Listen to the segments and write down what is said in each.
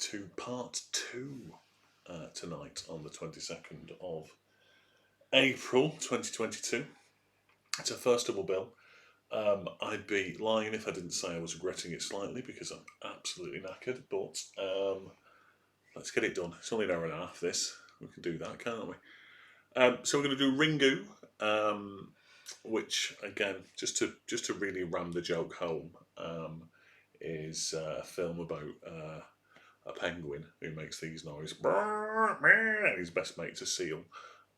to part 2 tonight on the 22nd of April 2022. It's a first double bill. I'd be lying if I didn't say I was regretting it slightly because I'm absolutely knackered, but let's get it done. It's only an hour and a half this. We can do that, can't we? So we're going to do Ringu, which again, just to really ram the joke home, is a film about a penguin who makes these noises, and his best mate's a seal.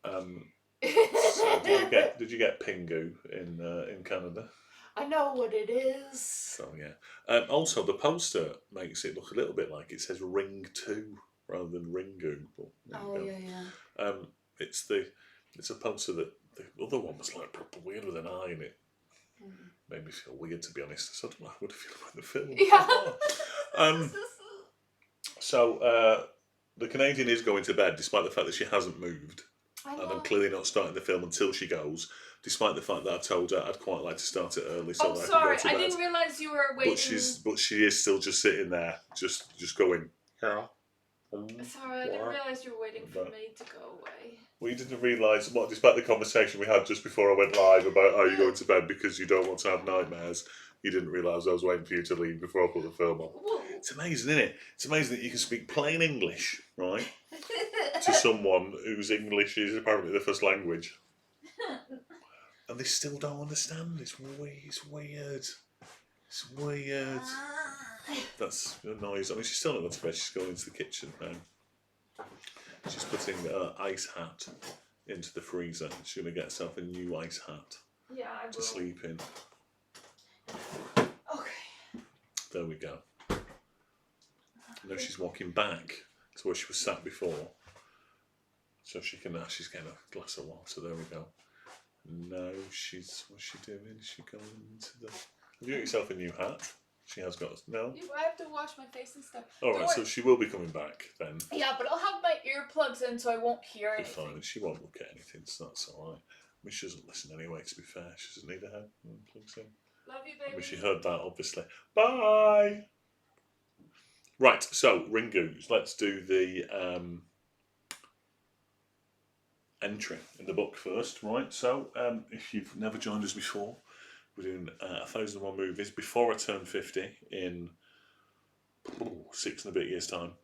So did you get Pingu in Canada? I know what it is. So yeah. Also, the poster makes it look a little bit like it says Ring 2 rather than Ringu. But yeah. It's a poster that the other one was like proper weird with an eye in it. Made me feel weird, to be honest. So I don't know how I would feel about the film. Yeah. So the Canadian is going to bed, despite the fact that she hasn't moved. And I'm clearly not starting the film until she goes, despite the fact that I told her I'd quite like to start it early so that I sorry, can go to bed. I didn't realise you were waiting. But she is still just sitting there, just going. Yeah. Sorry, I didn't realise you were waiting for me to go away. Well, you didn't realise, despite the conversation we had just before I went live about how you go to bed because you don't want to have nightmares, you didn't realise I was waiting for you to leave before I put the film on. It's amazing, isn't it? It's amazing that you can speak plain English, right, to someone whose English is apparently the first language. And they still don't understand. It's weird. It's weird. That's a noise. I mean, she's still not going to bed. She's going into the kitchen now. She's putting her ice hat into the freezer. She's going to get herself a new ice hat to sleep in. Okay. There we go. Now she's walking back to where she was sat before. So she's getting a glass of water. There we go. No, what's she doing? Is she going into the... Have you got yourself a new hat? She has got... No? I have to wash my face and stuff. Alright, so she will be coming back then. Yeah, but I'll have my earplugs in so I won't hear anything. Fine, she won't look at anything, so that's alright. I mean, she doesn't listen anyway, to be fair. She doesn't need a head plugs in. Love you, baby. I mean, she heard that, obviously. Bye! Right, so, Ringu. Let's do the entry in the book first, right? So, if you've never joined us before, we're doing 1001 movies before I turn 50 in 6 and a bit years' time.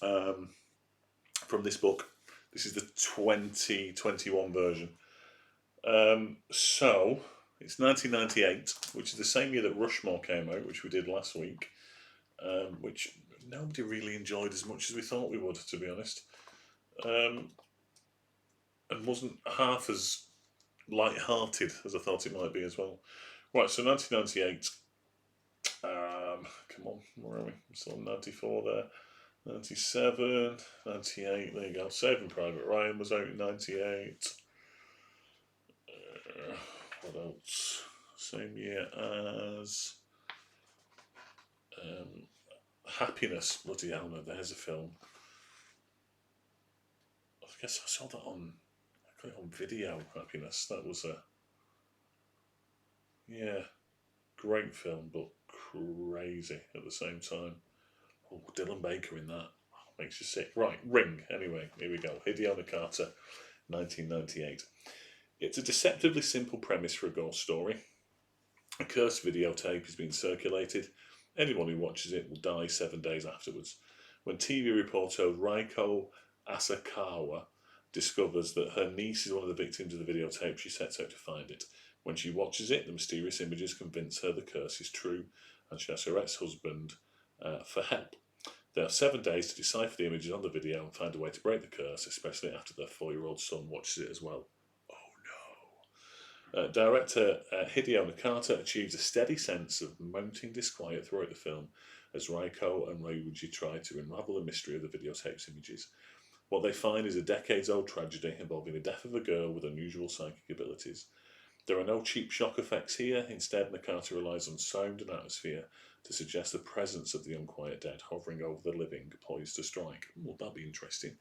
From this book. This is the 2021 version. So, it's 1998, which is the same year that Rushmore came out, which we did last week, which nobody really enjoyed as much as we thought we would, to be honest. And wasn't half as light-hearted as I thought it might be as well. Right, so 1998. Come on, where are we? So 94 there. 97, 98, there you go. Saving Private Ryan was out in 98. What else? Same year as Happiness. Bloody hell, no, there's a film. I guess I saw that on video, Happiness. That was great film, but crazy at the same time. Oh, Dylan Baker in that. Makes you sick. Right, Ring. Anyway, here we go. Hideo Nakata, 1998. It's a deceptively simple premise for a ghost story. A cursed videotape is being circulated. Anyone who watches it will die 7 days afterwards. When TV reporter Raiko Asakawa discovers that her niece is one of the victims of the videotape, she sets out to find it. When she watches it, the mysterious images convince her the curse is true, and she asks her ex-husband for help. There are 7 days to decipher the images on the video and find a way to break the curse, especially after their 4-year-old son watches it as well. Oh no. Director Hideo Nakata achieves a steady sense of mounting disquiet throughout the film as Raiko and Ryuji try to unravel the mystery of the videotape's images. What they find is a decades-old tragedy involving the death of a girl with unusual psychic abilities. There are no cheap shock effects here. Instead, Nakata relies on sound and atmosphere to suggest the presence of the unquiet dead hovering over the living, poised to strike. Well, that'd be interesting.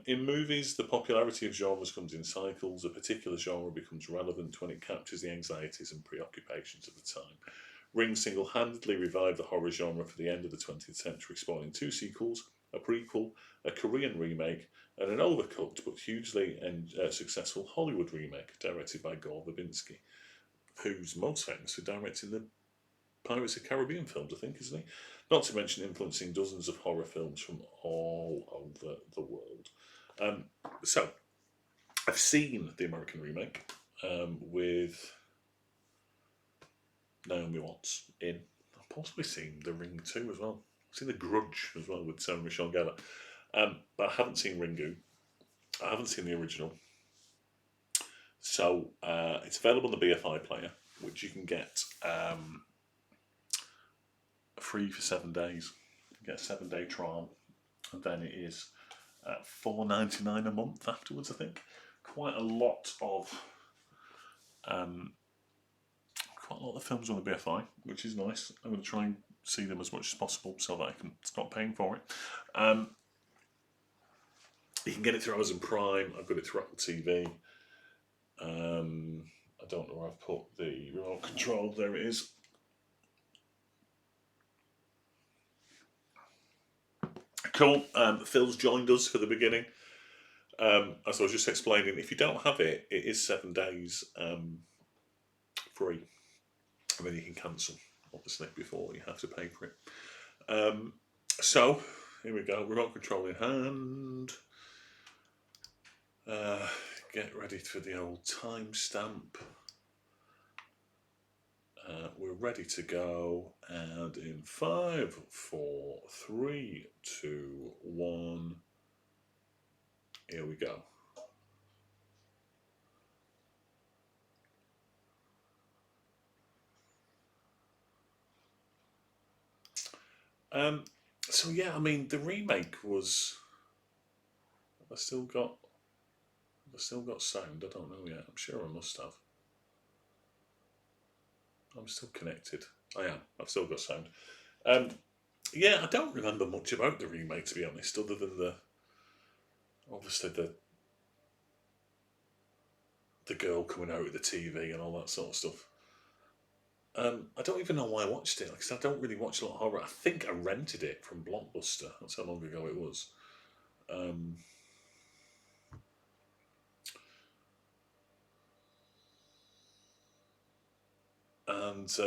In movies, the popularity of genres comes in cycles. A particular genre becomes relevant when it captures the anxieties and preoccupations of the time. Ring single-handedly revived the horror genre for the end of the 20th century, spawning 2 sequels, a prequel, a Korean remake, and an overcooked but hugely successful Hollywood remake directed by Gore Verbinski, who's most famous for directing the Pirates of the Caribbean films, I think, isn't he? Not to mention influencing dozens of horror films from all over the world. So, I've seen the American remake with Naomi Watts in. I've possibly seen The Ring 2 as well. I've seen The Grudge as well with Sarah Michelle Gellar. But I haven't seen Ringu. I haven't seen the original. So it's available on the BFI player, which you can get free for 7 days. You get a 7-day trial, and then it is $4.99 a month afterwards, I think. Quite a lot of films on the BFI, which is nice. I'm going to try and see them as much as possible so that I can stop paying for it. You can get it through Amazon Prime. I've got it through Apple TV. I don't know where I've put the remote control. There it is. Cool. Phil's joined us for the beginning. As I was just explaining, if you don't have it, it is 7 days free. And then you can cancel, obviously, before you have to pay for it. So, here we go. Remote control in hand. Get ready for the old timestamp. We're ready to go. And in 5, 4, 3, 2, 1. Here we go. So yeah, I mean, the remake was. Have I still got sound? I don't know yet. I'm sure I must have. I'm still connected. I am. I've still got sound. Yeah, I don't remember much about the remake, to be honest, other than obviously the girl coming out of the TV and all that sort of stuff. I don't even know why I watched it, because I don't really watch a lot of horror. I think I rented it from Blockbuster. That's how long ago it was.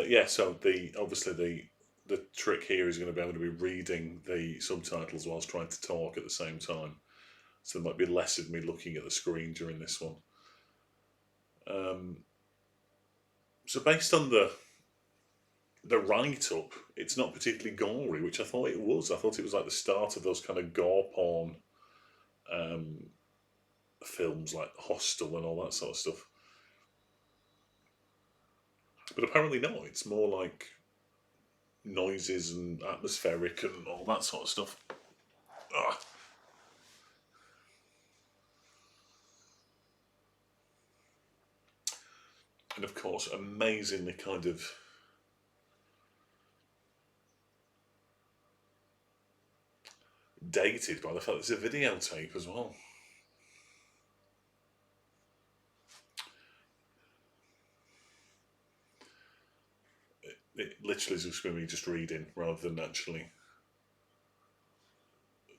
Yeah, so obviously the trick here is going to be able to be reading the subtitles whilst trying to talk at the same time. So there might be less of me looking at the screen during this one. So based on the write-up, it's not particularly gory, which I thought it was. I thought it was like the start of those kind of gore porn films like Hostel and all that sort of stuff. But apparently not. It's more like noises and atmospheric and all that sort of stuff. Ugh. And of course, amazingly kind of dated by the fact that it's a videotape as well. It literally is just going to be just reading rather than actually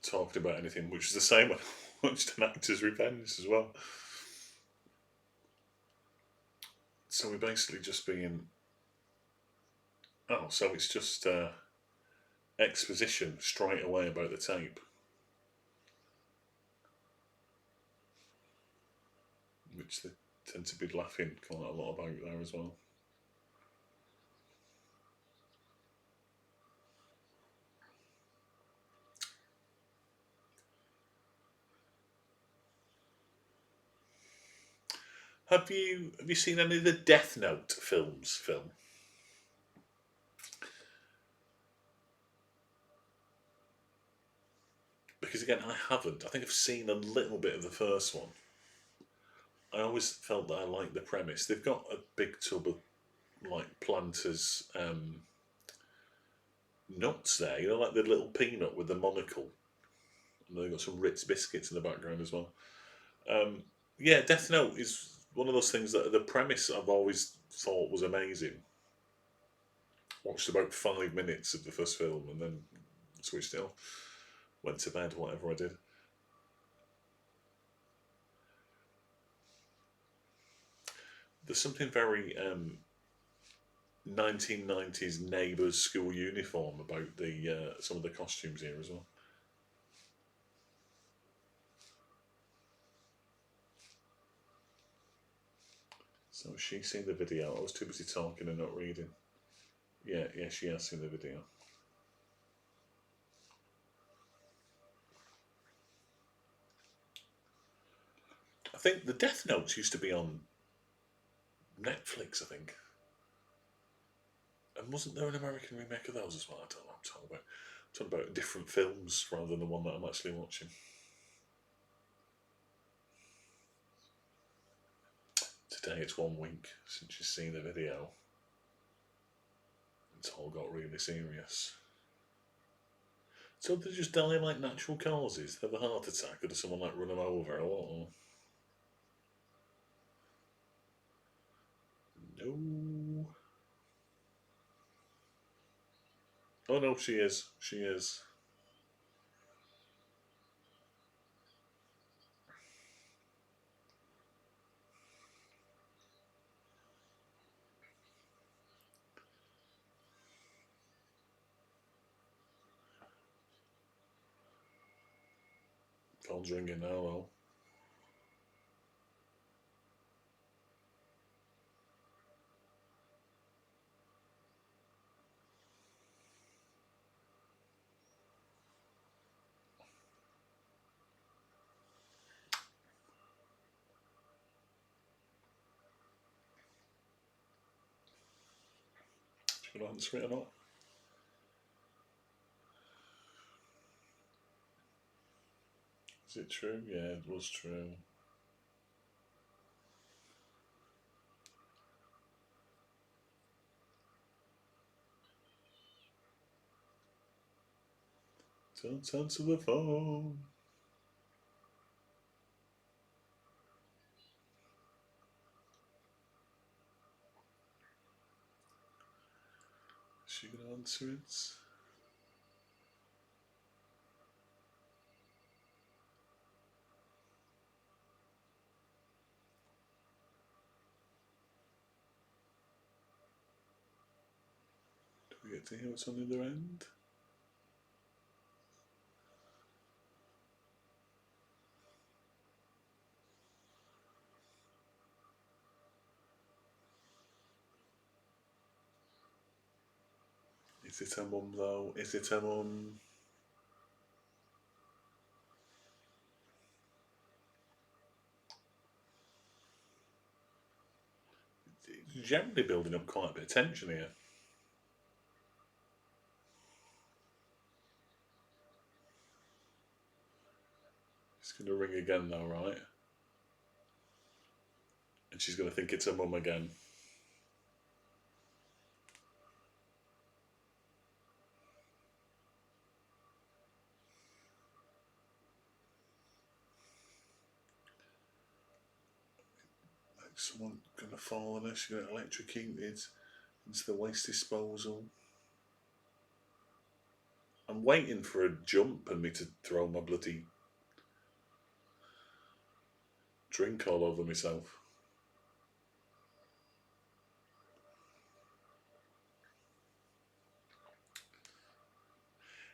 talking about anything, which is the same when I watched An Actor's Revenge as well. So we're basically just being... Oh, so it's just exposition straight away about the tape. Which they tend to be laughing quite a lot about there as well. Have you seen any of the Death Note films, Phil? Because again, I haven't. I think I've seen a little bit of the first one. I always felt that I liked the premise. They've got a big tub of like Planters nuts there, you know, like the little peanut with the monocle. And they've got some Ritz biscuits in the background as well. Yeah, Death Note is one of those things that the premise I've always thought was amazing. Watched about 5 minutes of the first film and then switched it off. Went to bed, whatever I did. There's something very 1990s neighbours school uniform about the some of the costumes here as well. So she's seen the video. I was too busy talking and not reading. Yeah, she has seen the video. I think the Death Notes used to be on Netflix, I think. And wasn't there an American remake of those as well? I don't know what I'm talking about. I'm talking about different films rather than the one that I'm actually watching. Today it's 1 week since she's seen the video. It's all got really serious. So they just die like natural causes? Have a heart attack, or does someone like run them over, or what? No. Oh no, she is. She is. Phone's ringing now, though. Should I answer it or not? Is it true? Yeah, it was true. Don't answer the phone. Is she going to answer it? Do we get to hear what's on the other end? Is it her mum, though? Is it her mum? It's generally building up quite a bit of tension here. It's going to ring again, though, right? And she's going to think it's her mum again. Like someone going to fall on her, she's going to get electrocuted into the waste disposal. I'm waiting for a jump and me to throw my bloody drink all over myself.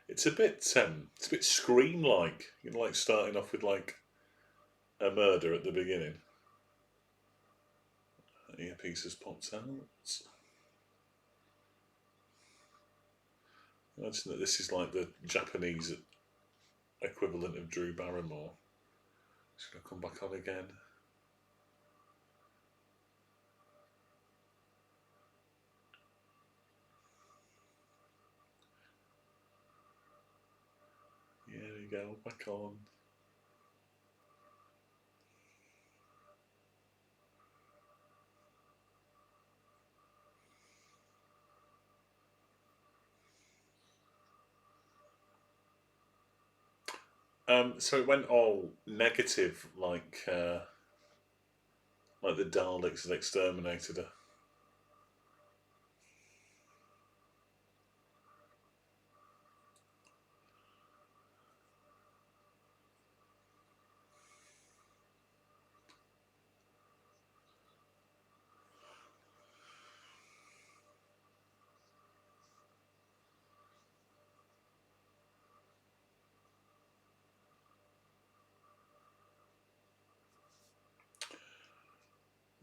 It's a bit Scream-like, you know, like starting off with like a murder at the beginning. Earpiece has popped out. Imagine that this is like the Japanese equivalent of Drew Barrymore. She's going to come back on again. Yeah, there you go, back on. So it went all negative, like the Daleks had exterminated her.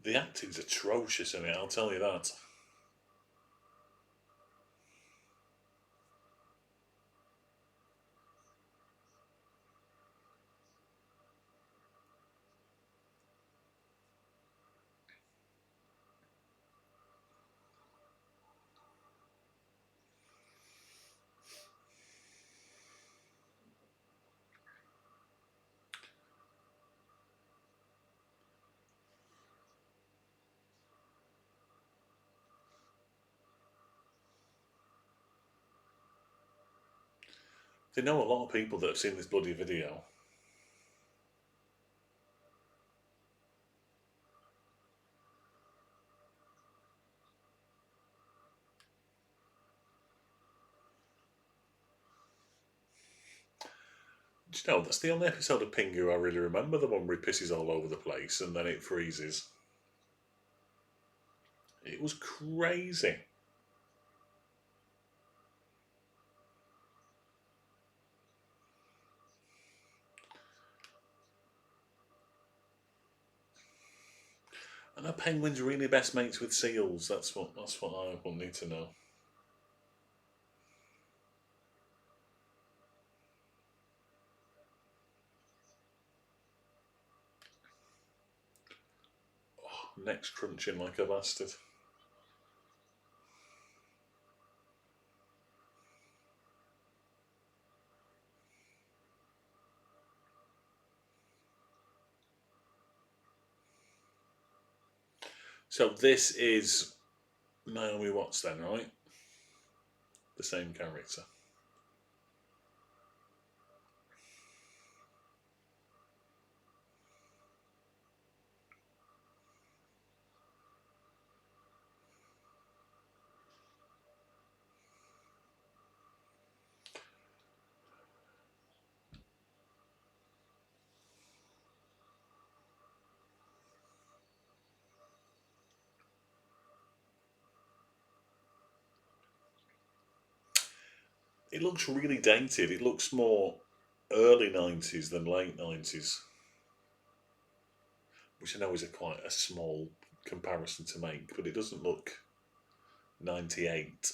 The acting's atrocious in it, I'll tell you that. They know a lot of people that have seen this bloody video. Do you know, that's the only episode of Pingu I really remember, the one where he pisses all over the place and then it freezes. It was crazy. And are penguins really best mates with seals? That's what I will need to know. Oh, neck's crunching like a bastard. So this is Naomi Watts then, right? The same character. It looks really dated. It looks more early 90s than late 90s. Which I know is quite a small comparison to make, but it doesn't look 98. It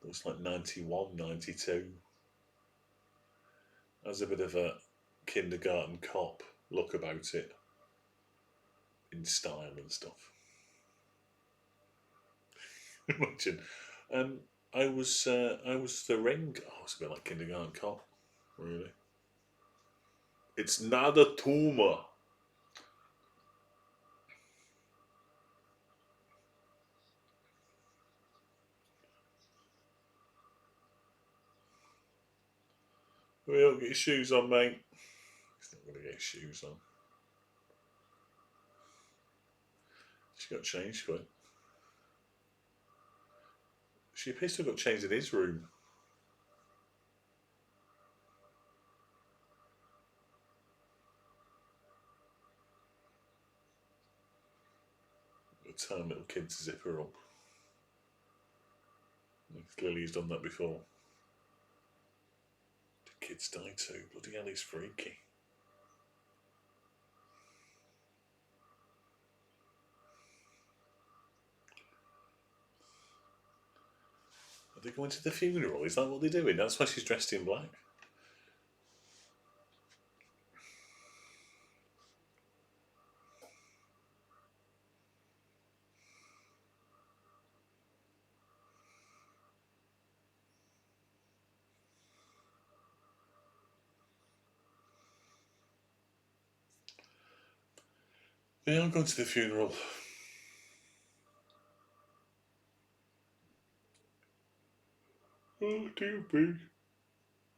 looks like 91, 92. Has a bit of a kindergarten cop look about it in style and stuff. Imagine. I was the Ring. Oh, it's a bit like kindergarten cop, really. It's not a tumor. We don't get your shoes on, mate. He's not going to get his shoes on. She got changed quick. She appears to have got changed in his room. Time little kid to zip her up. Clearly he's done that before. The kids die too. Bloody hell, he's freaky. Are they going to the funeral? Is that what they're doing? That's why she's dressed in black. They are going to the funeral. Oh dear me. I'm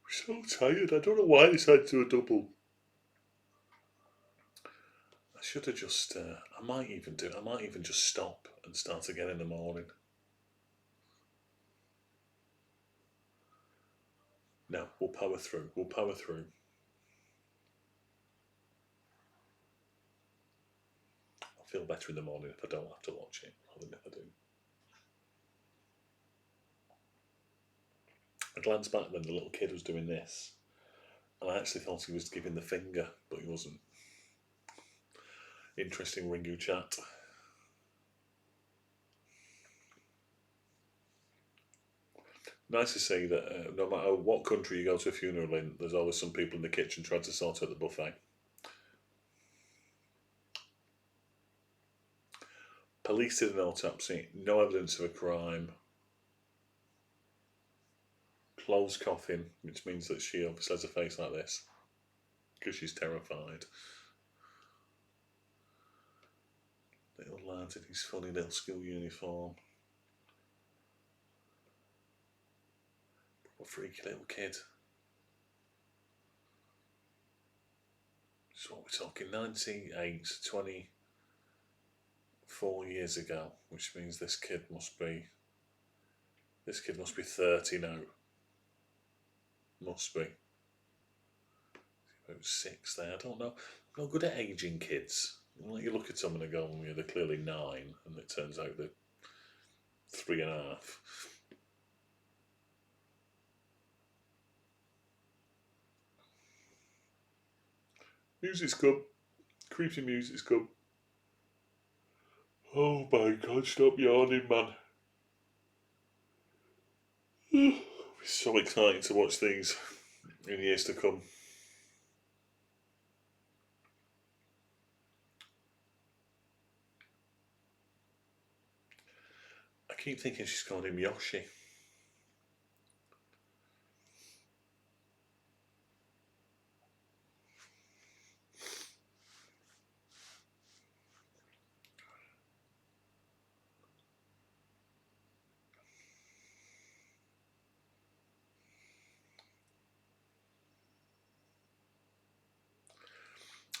so tired. I don't know why I decided to do a double. I should have just. I might even just stop and start again in the morning. No, we'll power through. We'll power through. I'll feel better in the morning if I don't have to watch it, rather than if I do. I glanced back when the little kid was doing this, and I actually thought he was giving the finger, but he wasn't. interesting Ringu chat. Nice to see that no matter what country you go to a funeral in, there's always some people in the kitchen trying to sort out the buffet. Police did an autopsy, no evidence of a crime. Closed coffin, which means that she obviously has a face like this because she's terrified. Little lad in his funny little school uniform. What a freaky little kid. So what we're talking, 98, 24 years ago, which means this kid must be 30 now. Must be. About 6 there, I don't know. I'm not good at aging kids. Like you look at them and they go, yeah, they're clearly 9, and it turns out they're 3.5. Music's good. Creepy music's good. Oh my god, stop yawning, man. It's so exciting to watch these in years to come. I keep thinking she's called him Yoshi.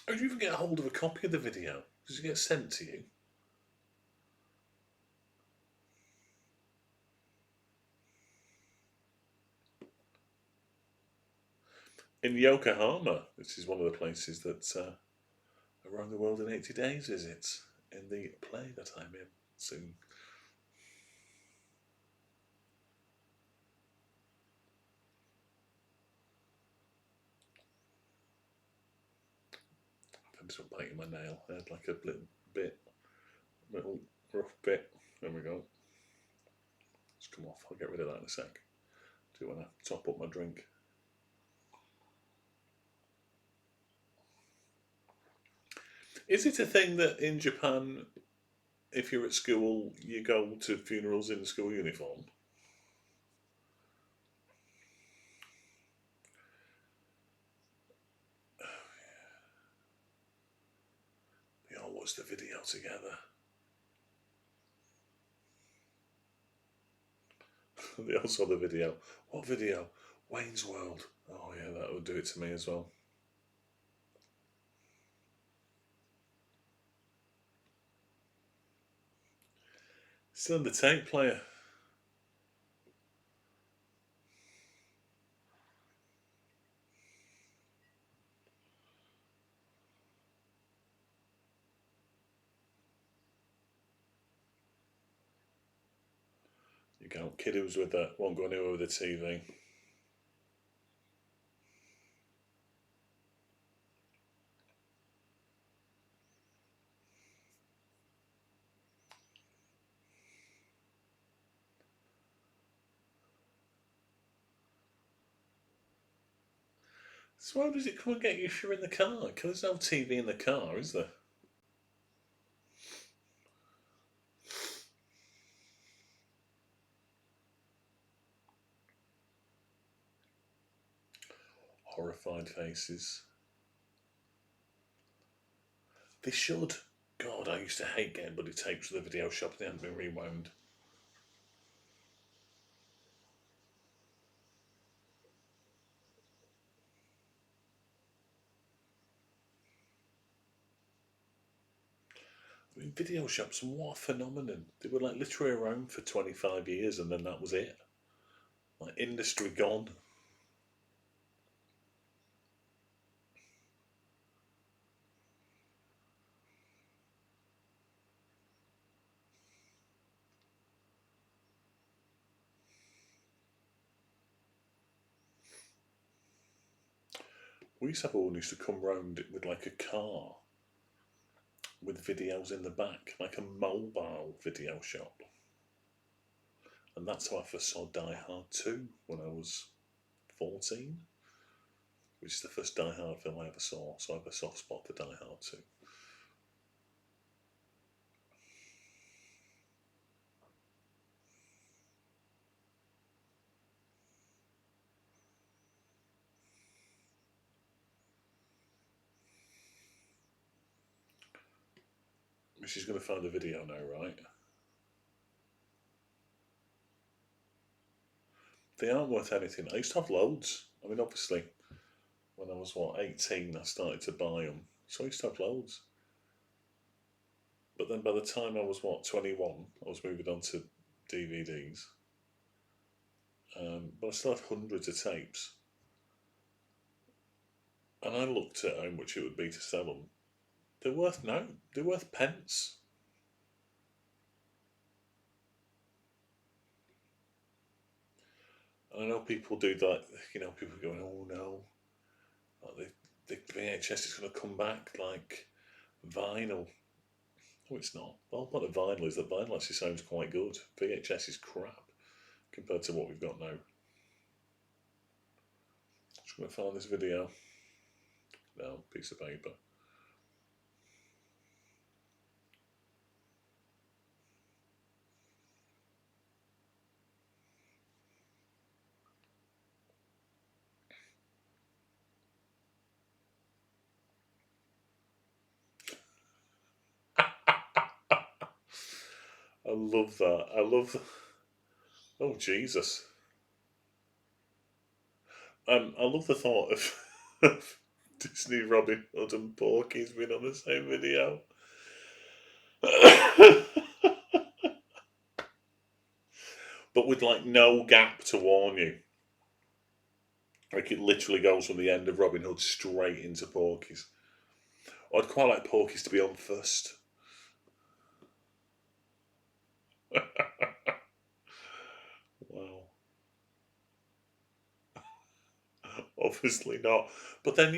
How do you even get a hold of a copy of the video? Does it get sent to you? In Yokohama, this is one of the places that Around the World in 80 Days visits in the play that I'm in soon. I ended up biting my nail. I had like a little rough bit. There we go. It's come off. I'll get rid of that in a sec. Do you want to top up my drink? Is it a thing that in Japan, if you're at school, you go to funerals in school uniform? They all watch the video together. They all saw the video. What video? Wayne's World. Oh yeah, that would do it to me as well. Still in the tape player. You go, kid who's with that, won't go anywhere with the TV. So how does it come and get you if you're in the car? Because there's no TV in the car, is there? Horrified faces. They should. God, I used to hate getting bloody tapes from the video shop. They hadn't been rewound. I mean, video shops, what a phenomenon. They were like literally around for 25 years and then that was it. Like, industry gone. We used to have one who used to come round with like a car with videos in the back, like a mobile video shop. And that's how I first saw Die Hard 2 when I was 14, which is the first Die Hard film I ever saw, so I have a soft spot for Die Hard 2. She's going to find the video now, right? They aren't worth anything. I used to have loads. I mean, obviously, when I was, 18, I started to buy them. So I used to have loads. But then by the time I was, 21, I was moving on to DVDs. But I still had hundreds of tapes. And I looked at how much it would be to sell them. They're worth pence. And I know people do that, people are going, oh no, the VHS is going to come back like vinyl. Oh, it's not. Well, what the vinyl is, that vinyl actually sounds quite good. VHS is crap compared to what we've got now. Just going to find this video. No, piece of paper. I love that. Oh, Jesus. I love the thought of Disney, Robin Hood and Porky's being on the same video. But with like no gap to warn you. Like it literally goes from the end of Robin Hood straight into Porky's. I'd quite like Porky's to be on first. Wow. Obviously not. But then,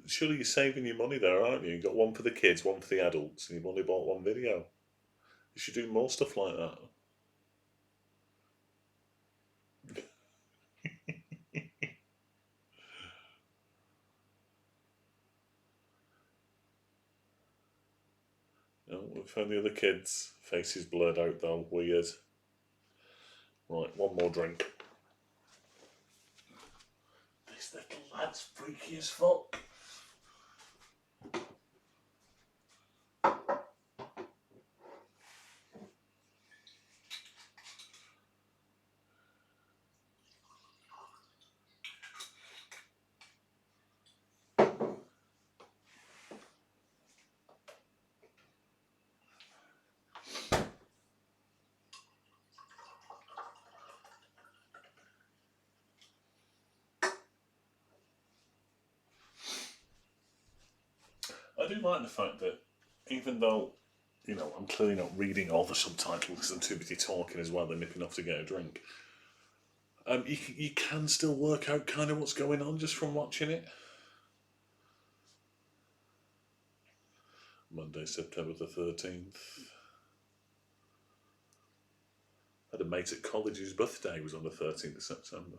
surely you're saving your money there, aren't you? You've got one for the kids, one for the adults, and you've only bought one video. You should do more stuff like that. No, we found the other kids. Faces blurred out though, weird. Right, one more drink. This little lad's freaky as fuck. I do like the fact that even though, I'm clearly not reading all the subtitles because I'm too busy talking as well and nipping off to get a drink, you can still work out kind of what's going on just from watching it. Monday, September the 13th. I had a mate at college whose birthday was on the 13th of September.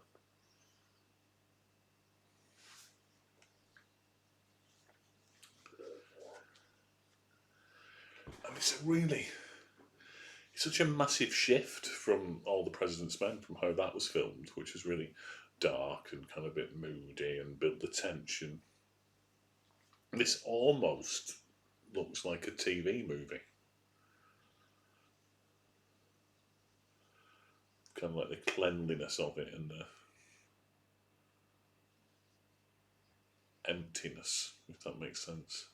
And it's such a massive shift from All the President's Men, from how that was filmed, which was really dark and kind of a bit moody and built the tension. This almost looks like a TV movie. Kind of like the cleanliness of it and the emptiness, if that makes sense.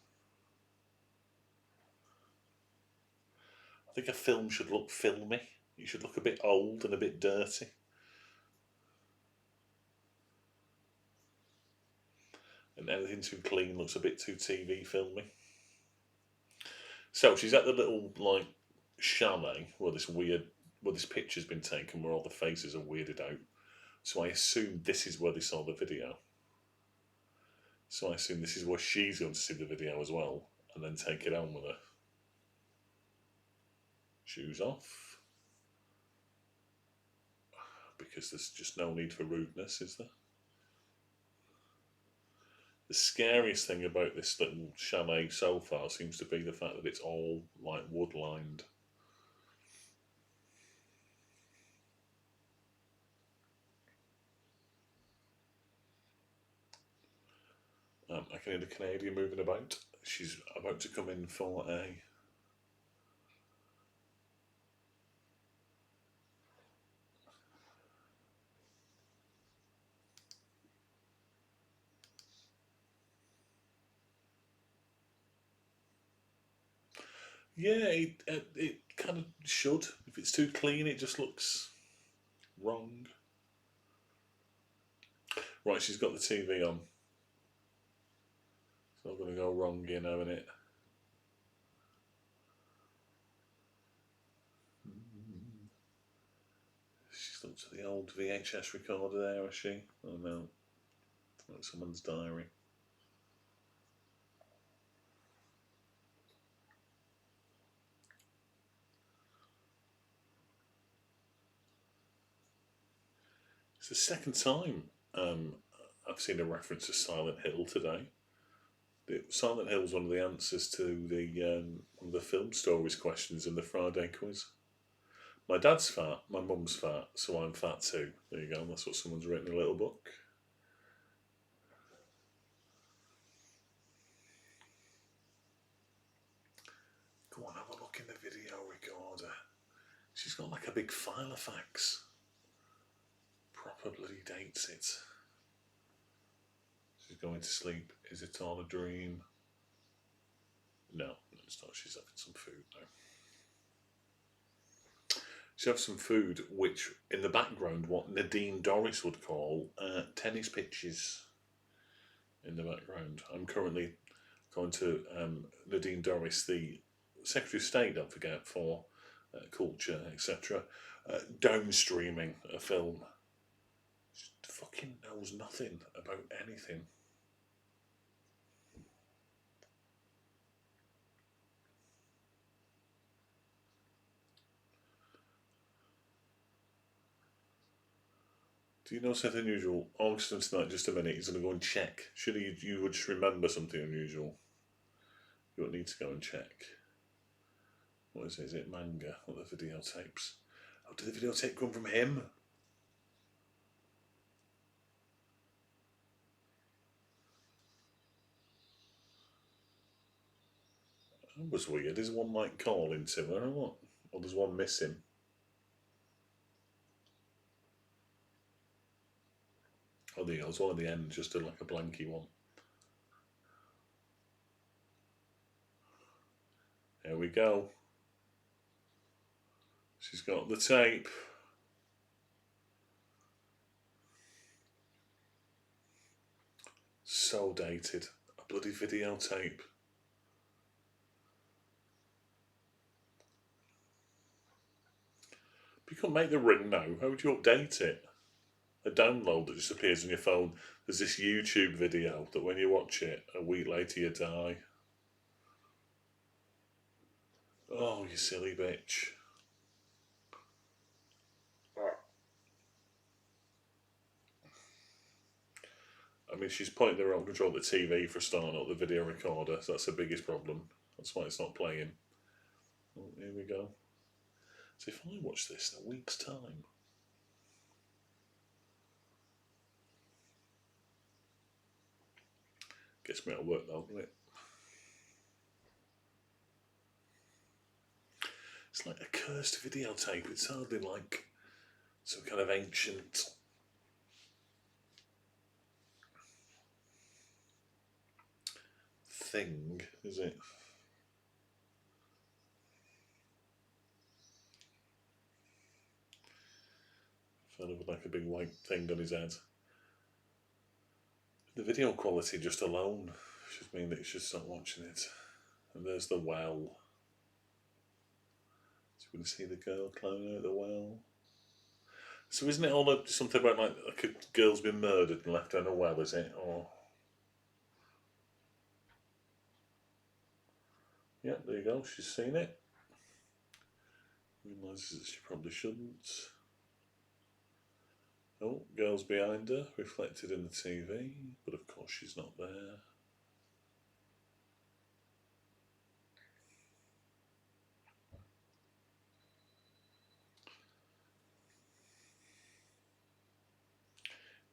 I think a film should look filmy. It should look a bit old and a bit dirty. And anything too clean looks a bit too TV filmy. So she's at the little chalet where this picture's been taken, where all the faces are weirded out. So I assume this is where they saw the video. So I assume this is where she's going to see the video as well, and then take it home with her. Shoes off. Because there's just no need for rudeness, is there? The scariest thing about this little chalet so far seems to be the fact that it's all like wood lined. I can hear the Canadian moving about. She's about to come in for a... Yeah, it kind of should. If it's too clean, it just looks wrong. Right, she's got the TV on. It's not going to go wrong, you know, innit? She's looked at the old VHS recorder there, has she? Oh no. Like someone's diary. It's the second time I've seen a reference to Silent Hill today. Silent Hill was one of the answers to one of the film stories questions in the Friday quiz. My dad's fat, my mum's fat, so I'm fat too. There you go, that's what someone's written in a little book. Go on, have a look in the video recorder. She's got like a big file of facts. Proper bloody dates it. She's going to sleep. Is it all a dream? No, it's not. She's having some food now. She has some food, which in the background, what Nadine Dorries would call tennis pitches. In the background, I'm currently going to Nadine Dorries, the Secretary of State, don't forget, for culture, etc., downstreaming a film. She fucking knows nothing about anything. Do you know something unusual? Augustin's tonight, just a minute, he's going to go and check. Surely you would just remember something unusual. You won't need to go and check. What is it? Is it manga? What are the videotapes? Oh, did the videotape come from him? That was weird. Is one like calling to her or what? Or does one missing? Oh, there you go. There's one at the end, just like a blanky one. There we go. She's got the tape. So dated. A bloody videotape. But you can't make the ring now. How would you update it? A download that just appears on your phone. There's this YouTube video that when you watch it, a week later you die. Oh, you silly bitch. I mean, she's pointing the remote control at the TV for starting up the video recorder, so that's the biggest problem. That's why it's not playing. Oh, here we go. So if I watch this in a week's time... Gets me out of work though, doesn't it? It's like a cursed videotape. It's hardly like some kind of ancient... thing, is it? Fella with like a big white thing on his head. The video quality just alone should mean that you should stop watching it. And there's the well. So you can see the girl climbing out the well. So isn't it all something about like a girl's been murdered and left in a well, is it? Or... Yeah, there you go, she's seen it. Realises that she probably shouldn't. Oh, girl's behind her, reflected in the TV, but of course she's not there.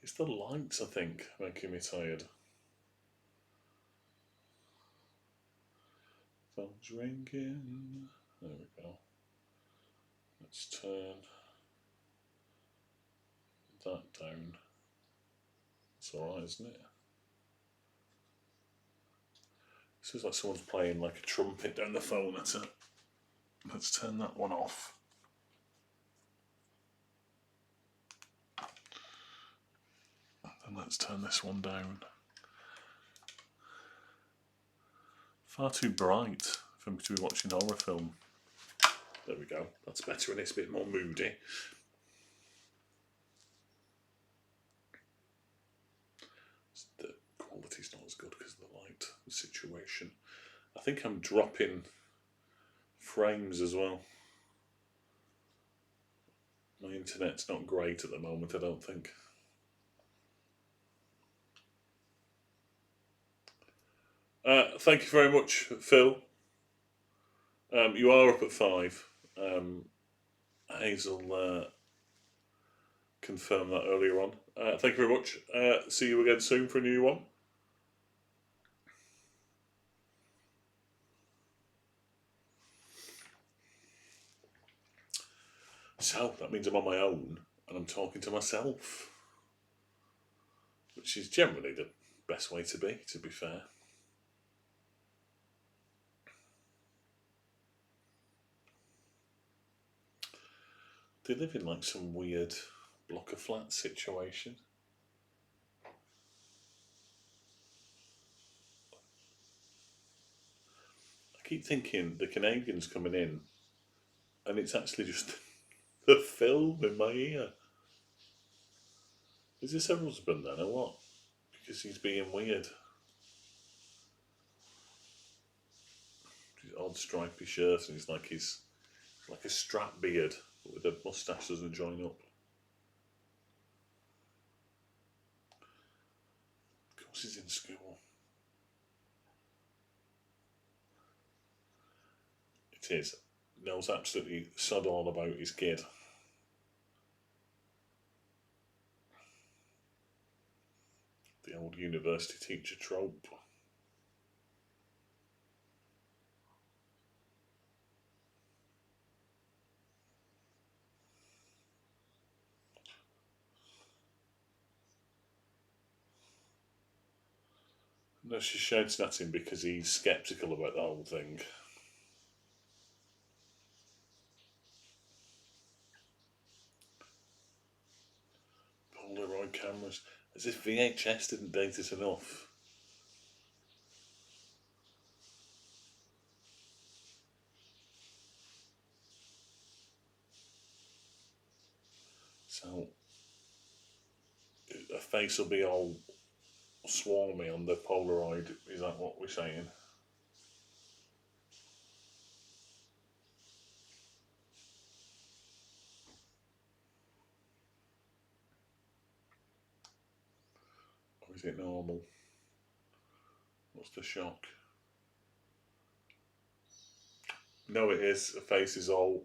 It's the lights, I think, making me tired. Phone's ringing. There we go. Let's turn that down. It's alright, isn't it? This is like someone's playing like a trumpet down the phone at her. Let's turn that one off. And let's turn this one down. Far too bright for me to be watching a horror film. There we go. That's better and it's a bit more moody. The quality's not as good because of the light situation. I think I'm dropping frames as well. My internet's not great at the moment, I don't think. Thank you very much, Phil. You are up at 5. Hazel confirmed that earlier on. Thank you very much. See you again soon for a new one. So, that means I'm on my own and I'm talking to myself. Which is generally the best way to be fair. They live in like some weird block of flats situation. I keep thinking the Canadians coming in and it's actually just the film in my ear. Is this her husband then or what? Because he's being weird. His odd stripy shirt and he's like a strap beard, but with a moustache doesn't join up. Of course he's in school. It is. Knows absolutely sod all about his kid. The old university teacher trope. No, she's shouting at him because he's sceptical about the whole thing. Polaroid cameras. As if VHS didn't date it enough. So, a face will be all swarmy on the Polaroid. Is that what we're saying? Or is it normal? What's the shock? No, it is. The face is all.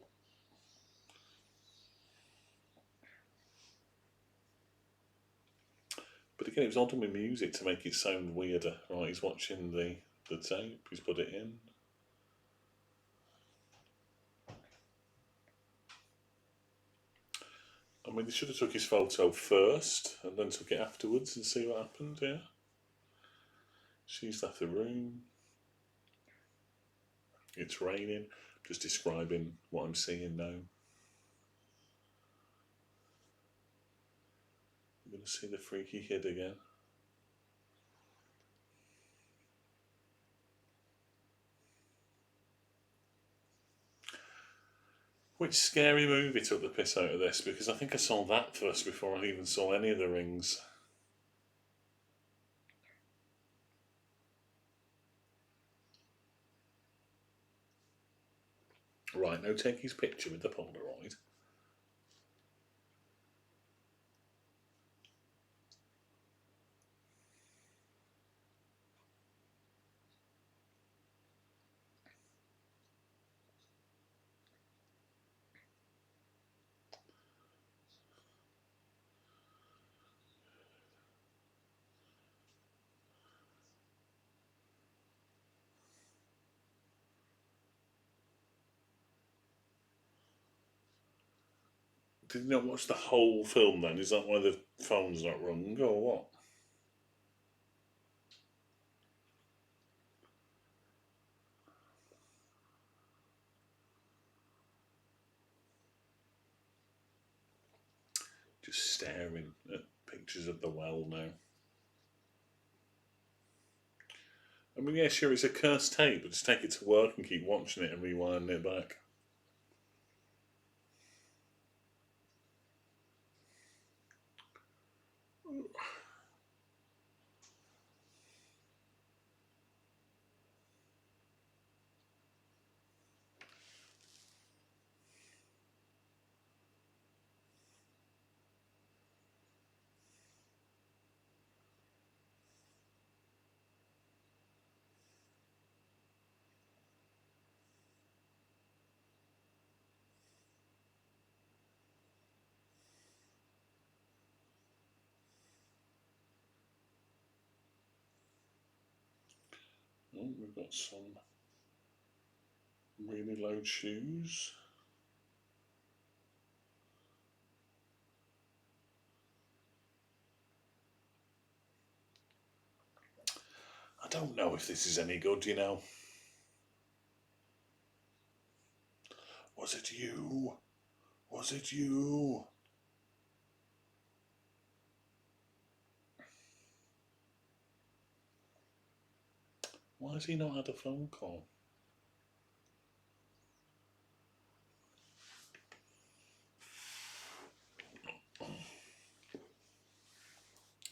But again, it was all done with music to make it sound weirder. Right, he's watching the tape, he's put it in. I mean, they should have took his photo first and then took it afterwards and see what happened, yeah? She's left the room. It's raining. Just describing what I'm seeing now. I'm going to see the freaky kid again. Which scary movie took the piss out of this? Because I think I saw that first before I even saw any of the Rings. Right, now take his picture with the Polaroid. Did you not watch the whole film then? Is that why the phone's not rung or what? Just staring at pictures of the well now. I mean, yeah, sure, it's a cursed tape, but just take it to work and keep watching it and rewinding it back. Oh, we've got some really loud shoes. I don't know if this is any good, you know. Was it you? Was it you? Why has he not had a phone call?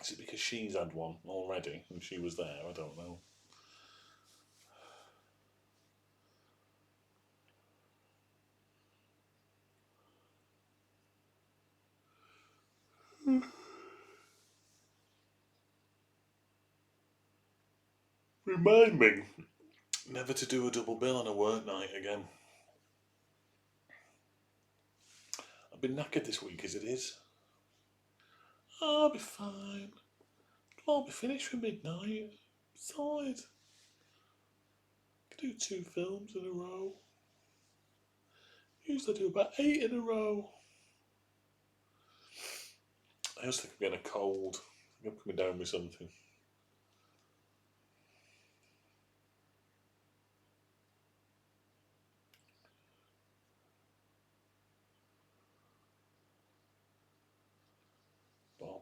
Is it because she's had one already and she was there? I don't know. Remind me never to do a double bill on a work night again. I've been knackered this week as it is. I'll be fine. I'll be finished for midnight. Besides, I could do 2 films in a row. Usually do about 8 in a row. I also think I'm getting a cold. I think I'm coming down with something.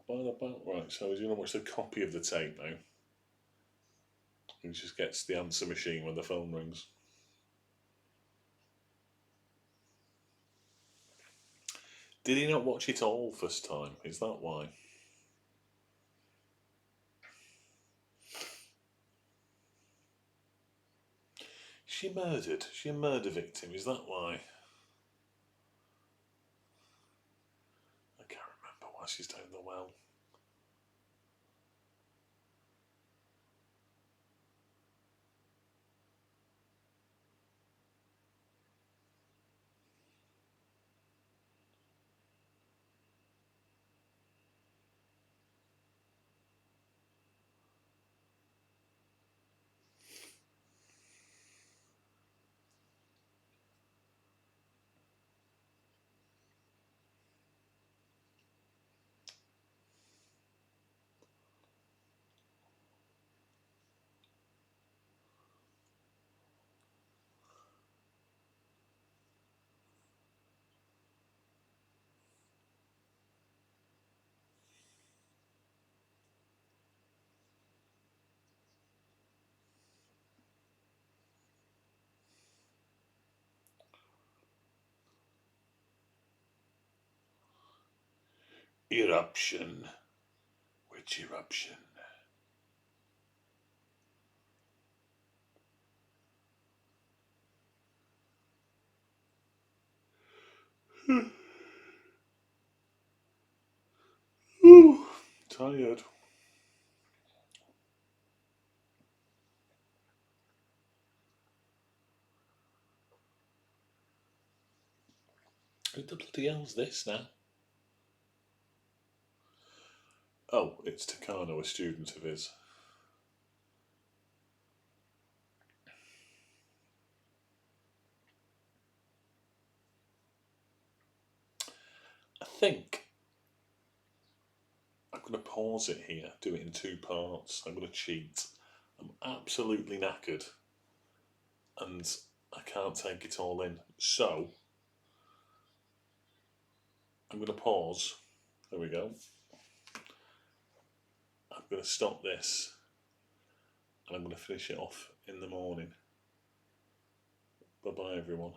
Right, so he's going to watch the copy of the tape now. He just gets the answer machine when the phone rings. Did he not watch it all first time? Is that why? She murdered. She a murder victim. Is that why? I can't remember why she's down the well. Eruption. Which eruption? Ooh, tired. Who the bloody hell's this now? Oh, it's Takano, a student of his. I think I'm going to pause it here, do it in 2 parts. I'm going to cheat. I'm absolutely knackered and I can't take it all in. So, I'm going to pause. There we go. I'm going to stop this and I'm going to finish it off in the morning. Bye bye, everyone.